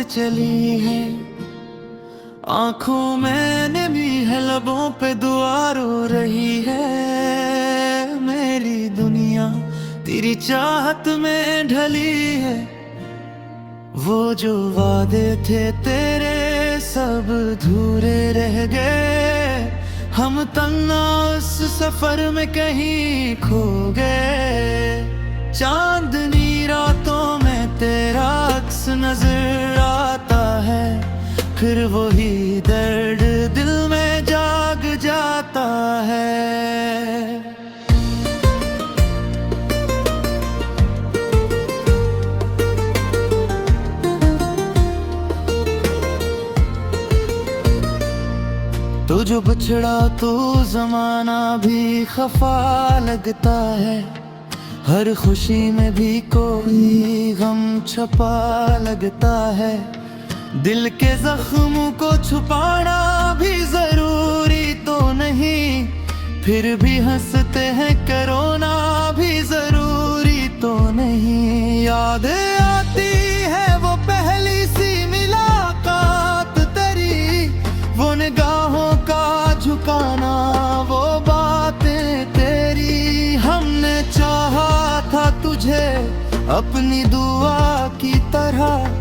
चली है, आंखों में नमी है, लबों पे दुआ रो रही है। मेरी दुनिया तेरी चाहत में ढली है, वो जो वादे थे तेरे सब अधूरे रह गए। हम तन्हा उस सफर में कहीं खो गए। चांदनी रातों में तेरा अक्स नजर आता है, फिर वही दर्द दिल में जाग जाता है। तो जो बिछड़ा तो जमाना भी खफा लगता है, हर खुशी में भी कोई गम छपा लगता है। दिल के जख्म को छुपाना भी जरूरी तो नहीं, फिर भी हंसते हैं, करोना भी जरूरी तो नहीं। याद आती है वो पहली सी मुलाकात तेरी, वो निगाहों का झुकाना, वो बातें तेरी। हमने चाहा था तुझे अपनी दुआ की तरह,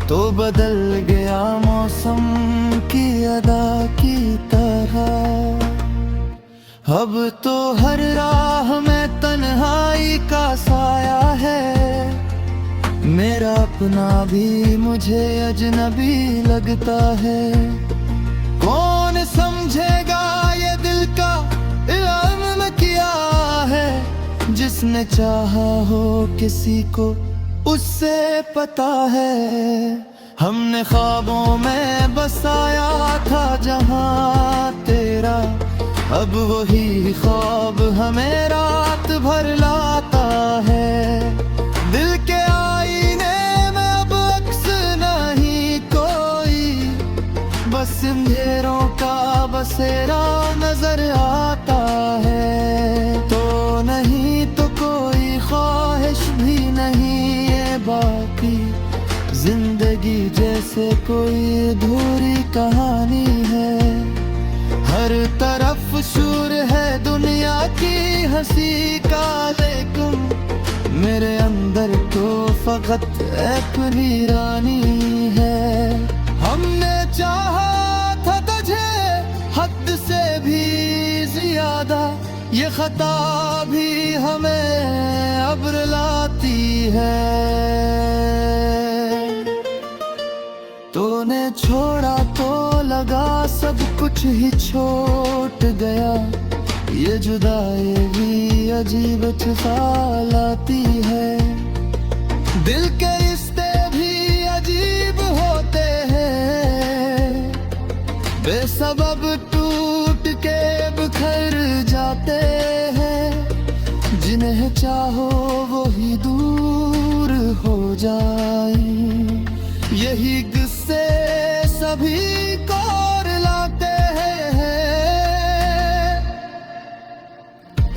तो बदल गया मौसम की अदा की तरह। अब तो हर राह में तन्हाई का साया है, मेरा अपना भी मुझे अजनबी लगता है। कौन समझेगा ये दिल का इल्म किया है, जिसने चाहा हो किसी को उससे पता है। हमने ख्वाबों में बसाया था जहां तेरा, अब वही ख्वाब हमें रात भर लाता है। दिल के आईने में अब अक्स नहीं कोई, बस अंधेरों का बसेरा नजर आता है। तो नहीं तो कोई ख्वाहिश भी नहीं है बाकी, जिंदगी जैसे कोई अधूरी कहानी है। हर तरफ शोर है दुनिया की हंसी का, लेकिन मेरे अंदर तो फकत एक वीरानी है। हमने चाहा था तुझे हद से भी ज्यादा, ये खता भी हमें अब रुलाती है। तूने छोड़ा तो लगा सब कुछ ही छूट गया, ये जुदाई भी अजीब लाती है। दिल के रिश्ते भी अजीब होते हैं, बेसबब टूट के बिखर जाते हैं। जिन्हें चाहो वो ही दूर हो जाए, यही गुस्से सभी को रुलाते हैं।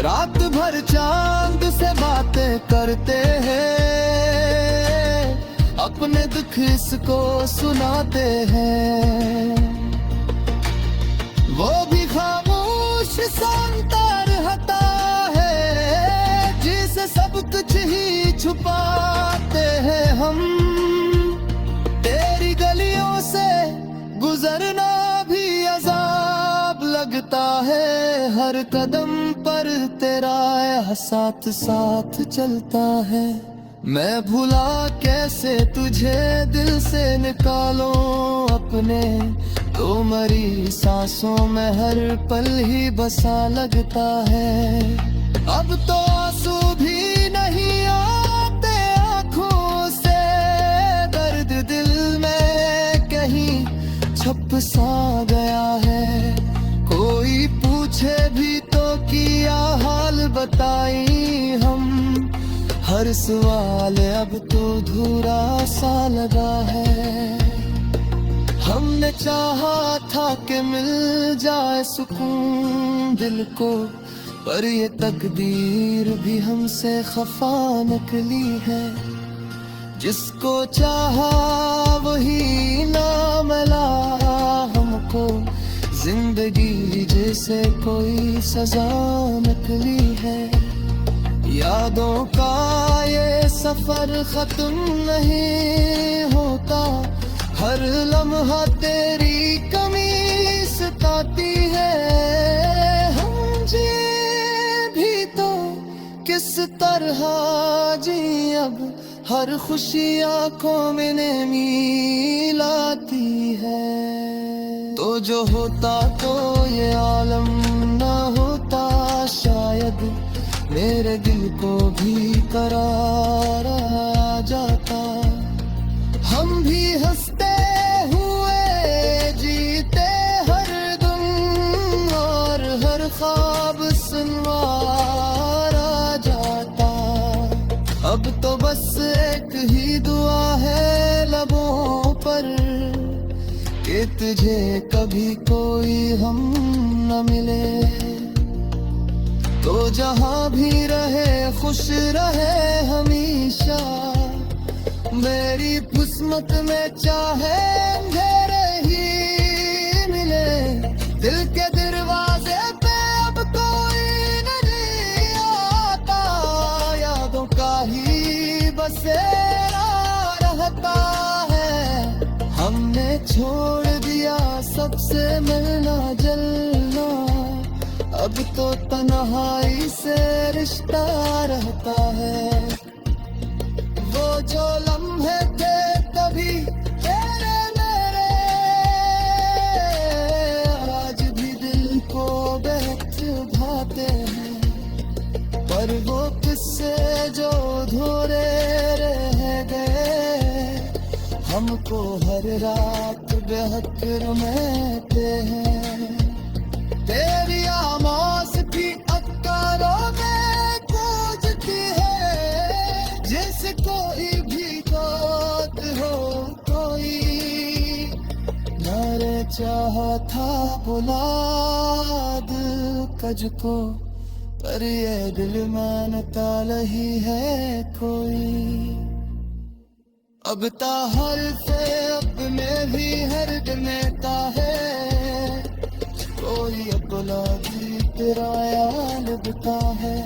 रात भर चांद से बातें करते हैं, अपने दुख इसको सुनाते हैं। वो भी खामोश शांता रहता है, जिसे सब कुछ ही छुपाते हैं हम। तेरी गलियों से गुजरना भी अजाब लगता है, हर कदम पर तेरा साथ साथ चलता है। मैं भूला कैसे तुझे दिल से निकालो अपने, तो मरी सांसों में हर पल ही बसा लगता है। अब तो आंसू भी नहीं आते आंखों से, दर्द दिल में कहीं छप सा गया है। कोई पूछे भी तो किया हाल बताई हम, हर सवाल अब तो अधूरा सा लगा है। हमने चाहा था कि मिल जाए सुकून दिल को, पर ये तकदीर भी हमसे खफा निकली है। जिसको चाहा वही जिंदगी जैसे कोई सजा नकली है, यादों का ये सफर खत्म नहीं होता। हर लम्हा तेरी कमी सताती है। हम जी भी तो किस तरह जी अब, हर खुशी आंखों में मिलाती है। तो जो होता तो ये आलम ना होता शायद, मेरे दिल को भी करार आ जाता। हम भी हंसते हुए जीते हर दिन, और हर ख्वाब सुनवार आ जाता। अब तो बस एक ही दुआ है लबों पर, कि तुझे कभी कोई हम न मिले। तो जहां भी रहे खुश रहे हमेशा, मेरी किस्मत में चाहे अंधेरे ही मिले। दिल के दरवाजे पे अब कोई नहीं आता, यादों का ही बसेरा रहता है। हमने छोड़ दिया सबसे मिलना जलना, अब तो तन्हाई से रिश्ता रहता है। वो जो लम्हे थे तभी तेरे मेरे, आज भी दिल को बहुत भाते हैं। पर वो किस्से जो अधूरे रह गए, हमको हर रात बेहद रुलाते हैं। तेरी आवाज़ भी अक्कारों में गूंजती है, जैसे कोई भी बात हो कोई। मेरे चाहा था बुला दिल कज को, पर ये दिल मानता नहीं है कोई। अब ताहर से अपने भी हर्ज लेता है, कोई अपना भी तेरा याद लगता है।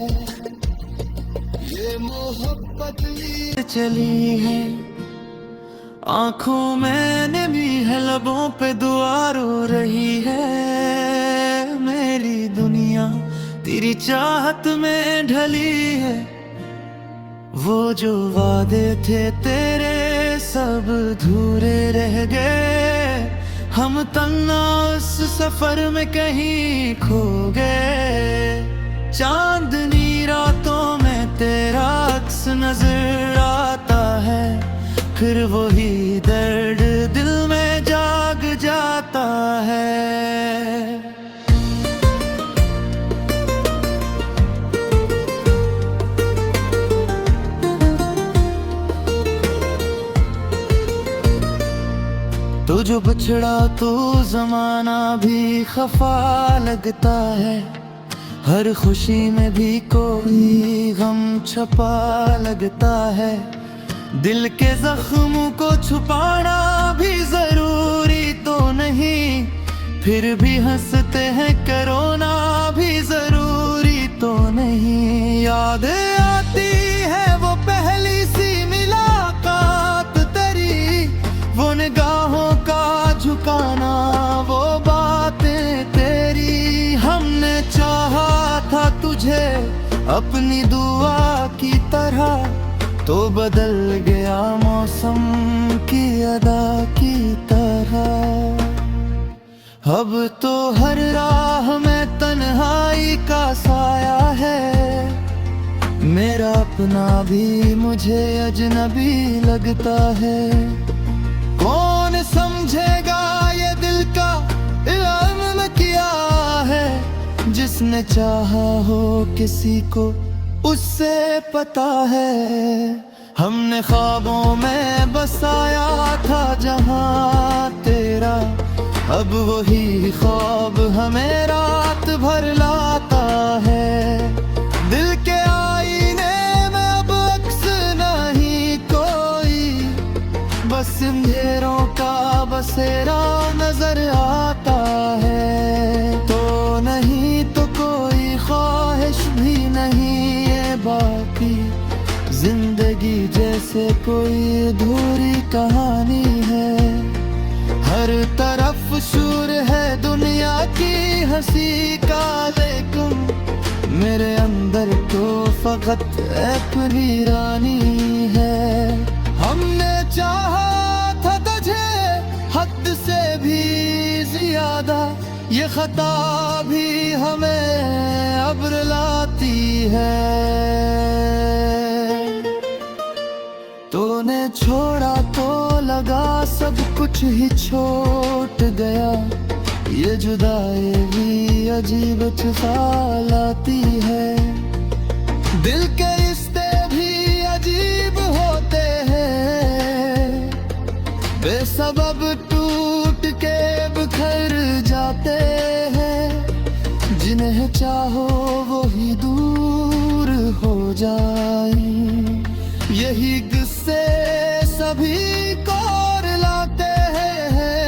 ये मोहब्बत ही चली है, आंखों में नमी है, लबों पे दुआ रो रही है। मेरी दुनिया तेरी चाहत में ढली है, वो जो वादे थे तेरे सब अधूरे रह गए। हम तन्हा उस सफर में कहीं खो गए। चांदनी रातों में तेरा अक्स नजर आता है, फिर वही दर्द दिल में जाग जाता है। तो जो बछड़ा तो जमाना भी खफा लगता है, हर खुशी में भी कोई गम छपा लगता है। दिल के जख्मों को छुपाना भी जरूरी तो नहीं, फिर भी हंसते हैं करोना भी जरूरी तो नहीं। याद आती है वो पहली सी मुलाकात तेरी, वो निगाहों का झुकाना, वो बातें तेरी। हमने चाहा था तुझे अपनी दुआ की तरह, तो बदल गया मौसम की अदा की तरह। अब तो हर राह में तन्हाई का साया है, मेरा अपना भी मुझे अजनबी लगता है। कौन समझेगा ये दिल का इल्म किया है, जिसने चाहा हो किसी को उससे पता है। हमने ख्वाबों में बसाया था जहां तेरा, अब वही ख्वाब हमें रात भर लाता है। दिल के आईने में अब अक्स नहीं कोई, बस अंधेरों का बसेरा नजर आता है। जैसे कोई अधूरी कहानी है। हर तरफ शोर है दुनिया की हंसी का, लेकिन मेरे अंदर तो फकत अपनी रानी है। हमने चाहा था तुझे हद से भी ज्यादा, ये खता भी हमें अब रुलाती है। तूने छोड़ा तो लगा सब कुछ ही छूट गया, ये जुदाई भी अजीब लाती है। दिल के रिश्ते भी अजीब होते हैं, बेसबब टूट के बिखर जाते हैं। जिन्हें चाहो वो ही दूर हो जाए, यही गुस्से सभी को रुलाते हैं।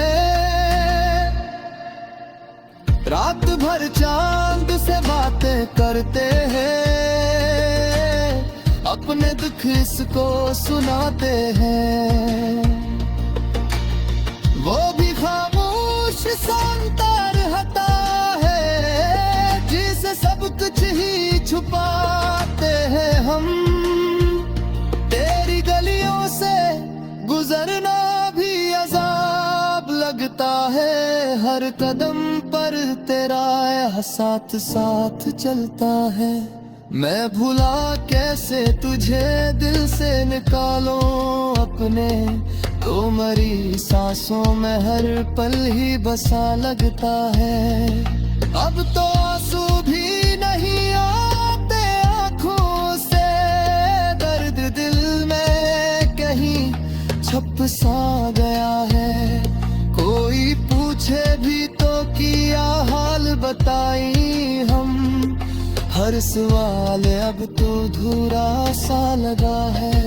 रात भर चांद से बातें करते हैं, अपने दुख इसको सुनाते हैं। वो भी खामोश सुनता रहता है, जिसे सब कुछ ही छुपाते हैं हम। तेरी गलियों से गुजरना भी अजाब लगता है, हर कदम पर तेरा साथ साथ चलता है। मैं भूला कैसे तुझे दिल से निकालो अपने, तो मरी सांसों में हर पल ही बसा लगता है। अब तो आंसू भी नहीं आते आंखों से, दर्द दिल में कहीं छप सा गया है। कोई पूछे भी तो किया हाल बताई हम, हर सवाल अब तो अधूरा सा लगा है।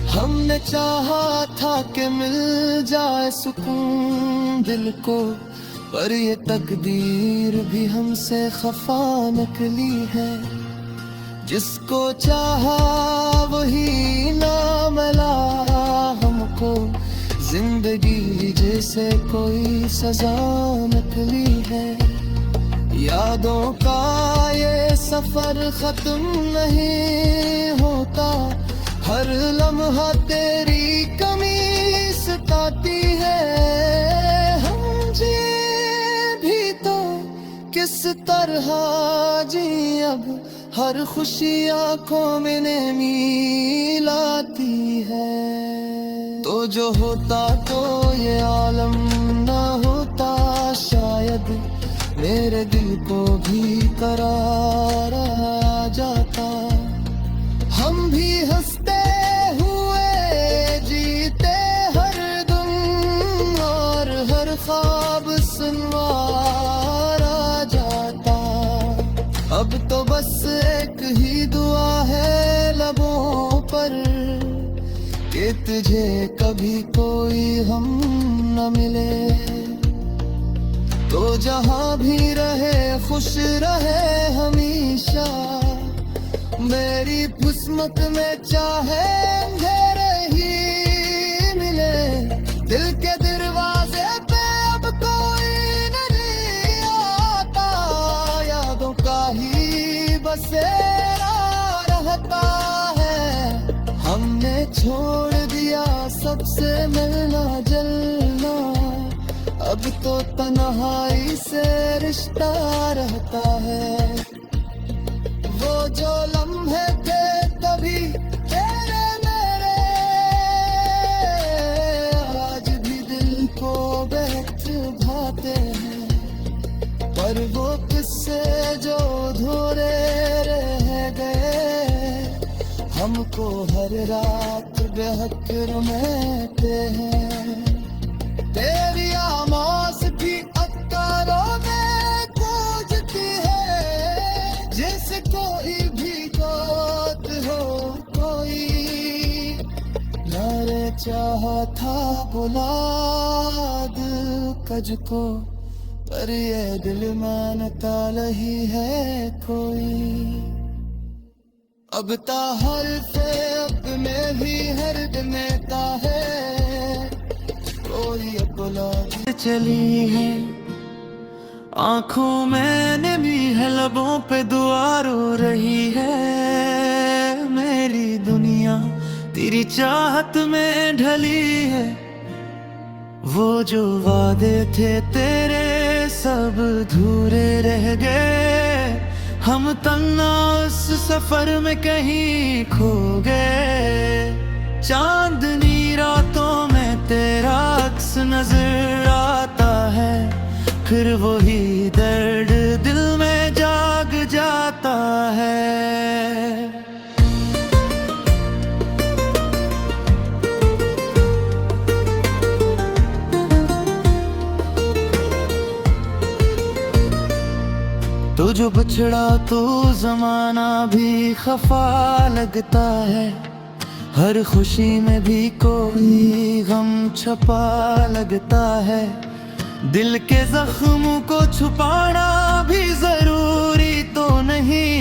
हमने चाहा था कि मिल जाए सुकून दिल को, पर ये तकदीर भी हमसे खफा निकली है। जिसको चाहा वही ना मिला हमको, जिंदगी जैसे कोई सजा निकली है। यादों का ये सफर खत्म नहीं होता, हर लम्हा तेरी कमी सताती है। हम जी भी तो किस तरह जी अब, हर खुशी आंखों में मिलाती है। तो जो होता तो ये आलम ना होता शायद, मेरे दिल को भी करार आ जाता। हम भी हंसते हुए जीते हर दिन, और हर ख्वाब सुनवार आ जाता। अब तो बस एक ही दुआ है लबों पर, कि तुझे कभी कोई हम न मिले। तो जहां भी रहे खुश रहे हमेशा, मेरी किस्मत में चाहे अंधेरे ही मिले। दिल के दरवाजे पे अब कोई नहीं आता, यादों का ही बसेरा रहता है। हमने छोड़ दिया सबसे मिलना जलना, अब तो तन्हाई से रिश्ता रहता है। वो जो लम्हे थे तभी तेरे मेरे, आज भी दिल को बहुत भाते हैं। पर वो किस्से जो अधूरे रह गए, हमको हर रात बेहक रुलाते हैं। तेरी आवाज़ भी अक्कारों में गूंजती है, जैसे कोई भी बात हो कोई। नारे चाहा था बुला दिल कज को, पर ये दिल मानता नहीं है कोई। अब ताहर से में भी हर नेता है, कोई अपना चली है। आंखों में नमी है, लबों पे दुआ रो रही है। मेरी दुनिया तेरी चाहत में ढली है। वो जो वादे थे तेरे सब अधूरे रह गए। हम तन्हा उस सफर में कहीं खो गए। चांदनी रातों में तेरा अक्स नजर आता है, फिर वही दर्द दिल में जाग जाता है। तो जो बछड़ा तो जमाना भी खफा लगता है। हर खुशी में भी कोई गम छपा लगता है। दिल के जख्म को छुपाना भी जरूरी तो नहीं,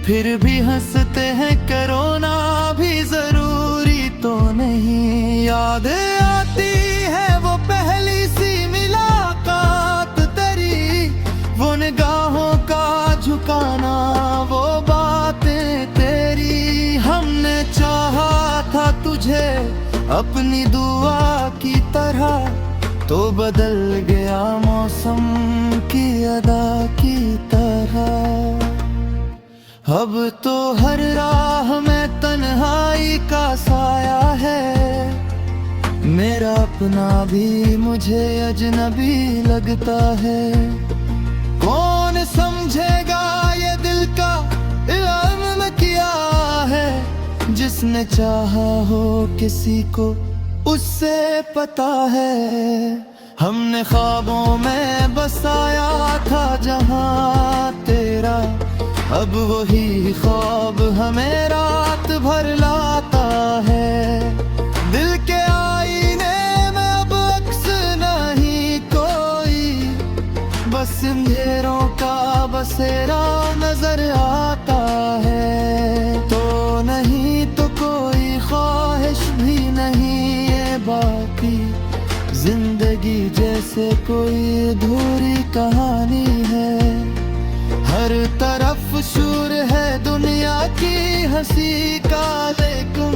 फिर भी हंसते हैं करोना भी जरूरी तो नहीं। याद आती है वो पहली सी मुलाकात तेरी, वो निगाहों का झुकाना, वो बातें तेरी। हमने चाहा था तुझे अपनी दुआ की तरह, तो बदल गया मौसम की अदा की तरह। अब तो हर राह में तन्हाई का साया है। मेरा अपना भी मुझे अजनबी लगता है। कौन समझेगा ये दिल का इल्म किया है। जिसने चाहा हो किसी को उससे पता है। हमने ख्वाबों में बसाया था जहां तेरा, अब वही ख्वाब हमें रात भर लाता है। दिल के आईने में अब अक्स नहीं कोई, बस अंधेरों का बसेरा नजर आता है। तो नहीं तो कोई ख्वाहिश भी नहीं है बाकी, जिंदगी जैसे कोई अधूरी कहानी है। हर तरफ शोर है दुनिया की हंसी का, लेकिन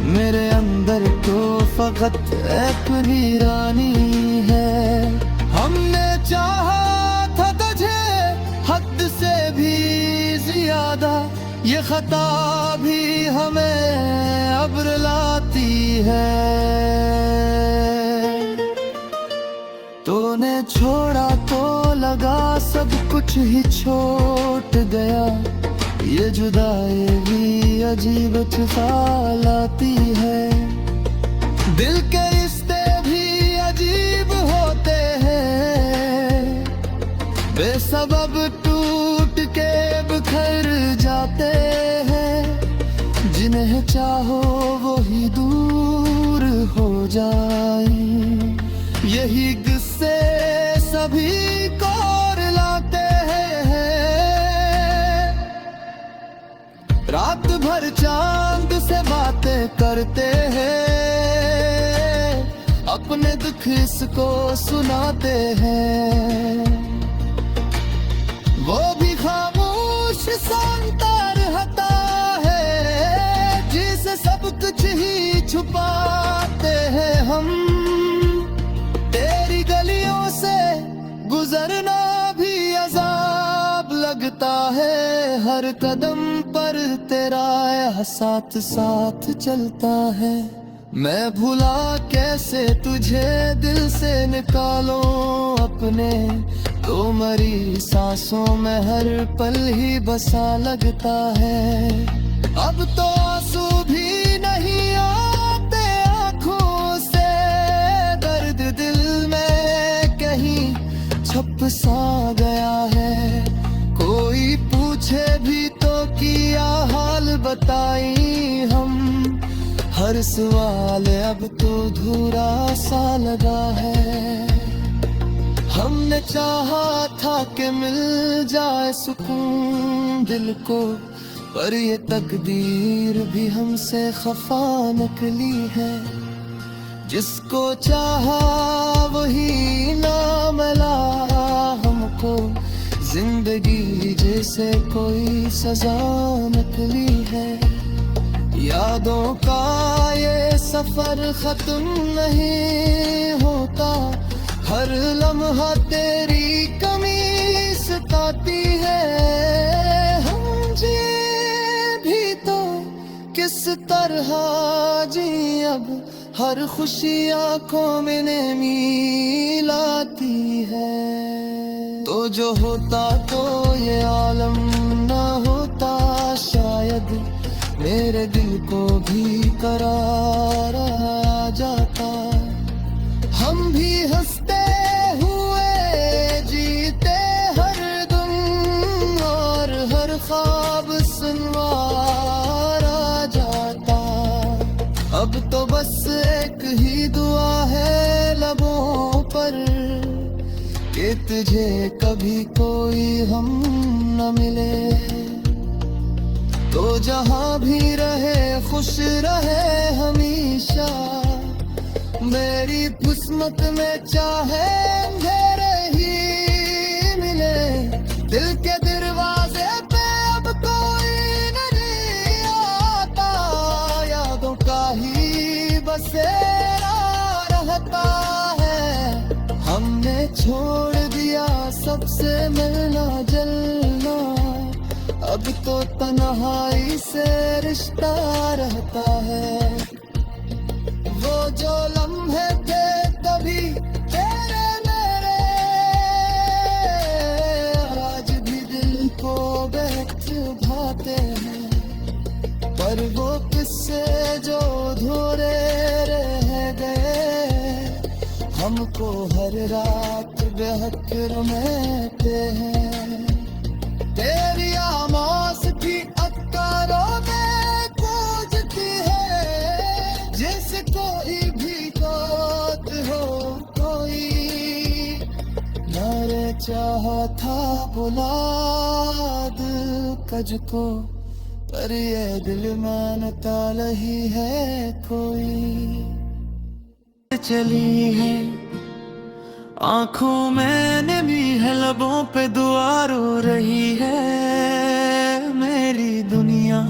मेरे अंदर तो फकत एक वीरानी है। हमने चाहा था तुझे हद से भी ज्यादा, ये खता भी हमें अब रुलाती है। तूने छोड़ा तो लगा सब कुछ ही छूट गया। ये जुदाई भी अजीब लाती है। दिल के रिश्ते भी अजीब होते हैं, बेसबब टूट के बिखर जाते हैं। जिन्हें चाहो वही दूर हो जाए, यही गुस्से सभी को रुलाते हैं। रात भर चांद से बातें करते हैं, अपने दुख इसको सुनाते हैं। वो भी खामोश सुनता रहता है, जिसे सब कुछ ही छुपाते हैं हम। तेरी गलियों से गुजरना भी अजाब लगता है, हर कदम पर तेरा साथ साथ चलता है। मैं भूला कैसे तुझे दिल से निकालो अपने, तो मरी सांसों में हर पल ही बसा लगता है। अब तो आंसू भी नहीं आते आंखों से, दर्द दिल में कहीं छुप सा गया है। कोई पूछे भी तो किया हाल बताई हम, हर सवाल अब तो धूरा सा लगा है। हमने चाहा था कि मिल जाए सुकून दिल को, पर ये तकदीर भी हमसे खफा निकली है। जिसको चाहा वही ना मिला हमको, जिंदगी जैसे कोई सजा निकली है। यादों का ये सफर खत्म नहीं होता, हर लम्हा तेरी कमी सताती है। हम जी भी तो किस तरह जी अब, हर खुशी आंखों में नमी लाती है। तो जो होता तो ये आलम ना होता शायद, मेरे दिल को भी करार आ जाता। हम भी हंसते हुए जीते हर दिन, और हर ख्वाब सुनवार आ जाता। अब तो बस एक ही दुआ है लबों पर, कि तुझे कभी कोई हम न मिले। तो जहां भी रहे खुश रहे हमेशा, मेरी किस्मत में चाहे अंधेरे ही मिले। दिल के दरवाजे पे अब कोई नहीं आता, यादों का ही बसेरा रहता है। हमने छोड़ दिया सबसे मिलना जलना, अब तो तन्हाई से रिश्ता रहता है। वो जो लम्हे थे तभी तेरे मेरे, आज भी दिल को बेच भाते हैं। पर वो किस्से जो अधूरे रह गए, हमको हर रात बेहक रुलाते हैं। तेरी आवाज़ की अक्कारों में गूंजती है, जैसे कोई भी बात हो कोई। मेरे चाहा था बुला दिल कज को, पर ये दिल मानता नहीं है कोई। चली है आंखों में नमी है, लबों पे दुआ रो रही है। मेरी दुनिया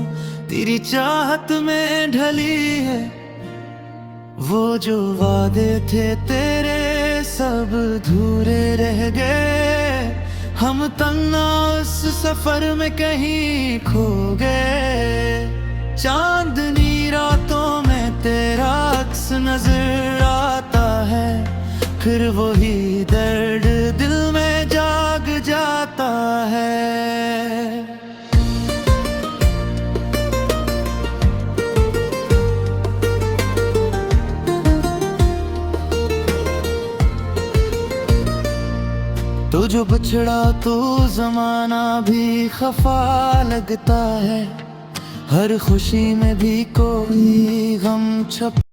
तेरी चाहत में ढली है। वो जो वादे थे तेरे सब अधूरे रह गए, हम तन्हा उस सफर में कहीं खो गए। चांदनी रातों में तेरा अक्स नजर आता है, फिर वही दर्द दिल में जाग जाता है। तो जो बछड़ा तो जमाना भी खफा लगता है, हर खुशी में भी कोई गम छप